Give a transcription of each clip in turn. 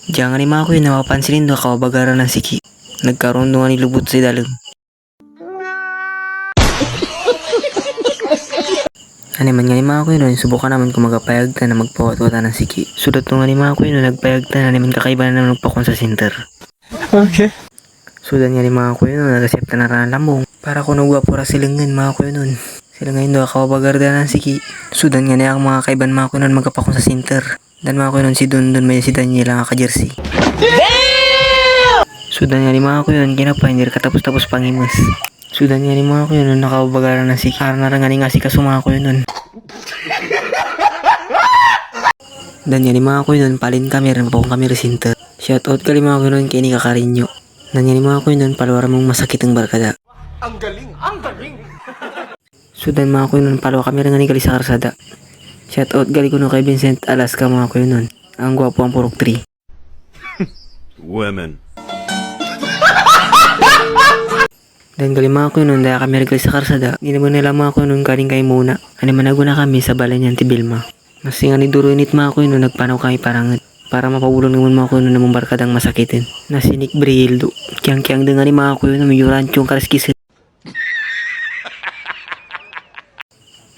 Diyan nga ni mga kuya napapansin do kawabagaran ng siki. Nagkaroon doon nga ni lubot sa dalag. Ano man nga ni mga kuya nun, subukan naman kung magpapayag ta na magpawat-wata ng siki. Sudat nga ni mga kuya nun, nagpayag ta na naman kakaiba na naman nagpakon sa center. Okay. Sudan nga ni mga kuya nun, nag-accept na rin lambong. Para kung nagwapura silangan mga kuya nun. Sila ngayon do kawabagarda ng siki. Sudan nga niya ang mga kaiban mga kuya nun magkapakon sa center. Dan mga kuya nun si Don may si Daniel ang ka-jersey. Sudan nga ni mga kuya nun, kinapa hindi katapos-tapos pangimas. Sudan nga ni mga kuya nun, nakawabagaran ng siki. Karena nga ni nga si kasuma kuya nun. Dan nga ni mga kuya nun, palin kami rin pa kung kami resinter. Shoutout ka mga kuya nun, kaya ni kakarinyo. Dan nga ni mga kuya nun, palawara mong masakit ang barkada. Ang galing! Ang galing! Sudan mga kuya nun, palawa kami rin nga ni gali sa karsada. Shoutout gali ko no kay Vincent Alaska mga kuya nun. Ang gwapo ang purok 3. Women. Dan gali mga kuya nun, dahil kami rin gali sa karsada. Hindi naman nila mga kuya nun, kaling kayo muna. Ano man naguna kami sa balay niyan ti Bilma. Mas nga ni Duro init mga kuya nun, nagpanaw kami parangat. Para mapabulong naman mga kuya nun namang barkadang masakitin. Na si Nick Brildo. Kiyang-kiyang din nga ni mga kuya nun, may ranchong karaskisin.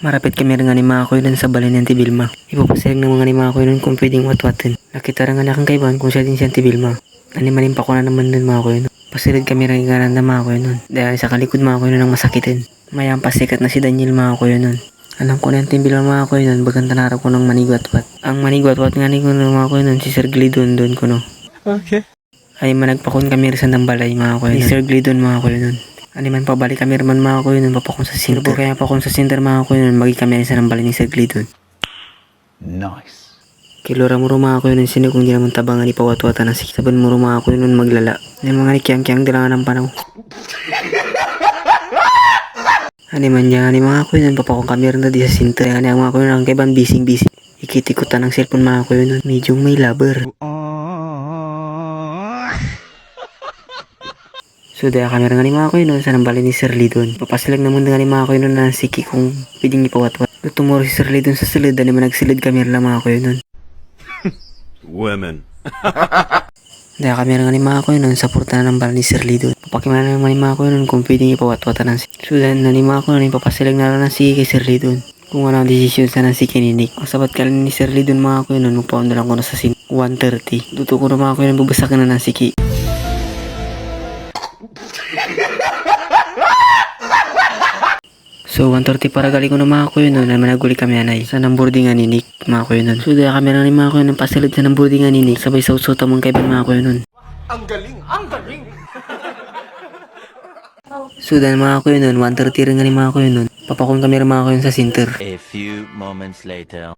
Marapit kami rin nga ni mga kuya nun sa balay niyan ti Bilma. Ipapasilag ng mga ni mga kuya nun kung pwedeng watwatin. Nakita rin nga na kang kaiban kung siya din siya ti Bilma. Animalin pa ko na naman nun mga kuya nun. Pasilid kami rin nga ng mga kuya nun. Dahil sa kalikod mga kuya nun ang masakitin. Mayang pasikat na si Daniel mga kuya nun. Alam ko na yung timbil mga kuya nun, bagang tanarap ko ng manigwatwat. Ang manigwatwat nga ni ko ng mga kuya nun, si Sir Glidon doon ko no. Okay. Ay managpakon kami rin sa balay mga kuya nun. Ni Sir Glidon mga kuya nun. Ani man pabalik kami rin mga kuya nun, papakon sa center. Kaya papakon sa center mga kuya nun, magi kami rin sa balay ni Sir Glidon. Nice. Kilora mo rin mga kuya nun, sino kung di naman tabangan ipawatwatan ng sikit. Saban mo rin mga kuya nun maglala. Yung mga ni kiyang-kiyang dilangan ng panaw. Ani man niya, ani mga kuya nun, papakong kami rin na di sa center. Ani ang mga kuya nun, ang kaiban bising-bising. Ikitikutan ng cellphone mga kuya nun, medyo may laber. So dahil kami rin nga ni mga kuya nun, sa nambali ni Sir Lidon. Papasilag naman nga ni mga kuya nun na siki kung pwedeng ipawatwat. Tumuro si Sir Lidon sa silid, ani man nagsilid kami rin lang mga kuya nun. Women. Dahil kami rin nga ni mga kuya nun, sa porta na nambali ni Sir Lidon. Papakiman naman ni mga kuya nun kung pwedeng ipawatwatan ng siki. So dahil na ni mga kuya nun, papasilag na lang ng siki kay Sir Lidon. Kung ano ang desisyon sa ng siki ni Nick. Ang sabat ka ni Sir Lidon mga kuya nun, magpaon na lang ko na sa 1:30. Duto ko na mga kuya nun, bubasakin na ng siki. So 1:30 para gali ko na mga kuya nun, naman naguli kami anay sa namburdingan ni Nick mga kuya nun. So dahil kami lang ni mga kuya nun, pasilid sa namburdingan ni Nick, sabay sa usota mong kaiban mga kuya nun. Ang galing! Ang galing! So dahil mga kuya nun, 1:30 rin nga ni mga kuya nun, papakon kami rin mga kuya nun sa center. A few moments later.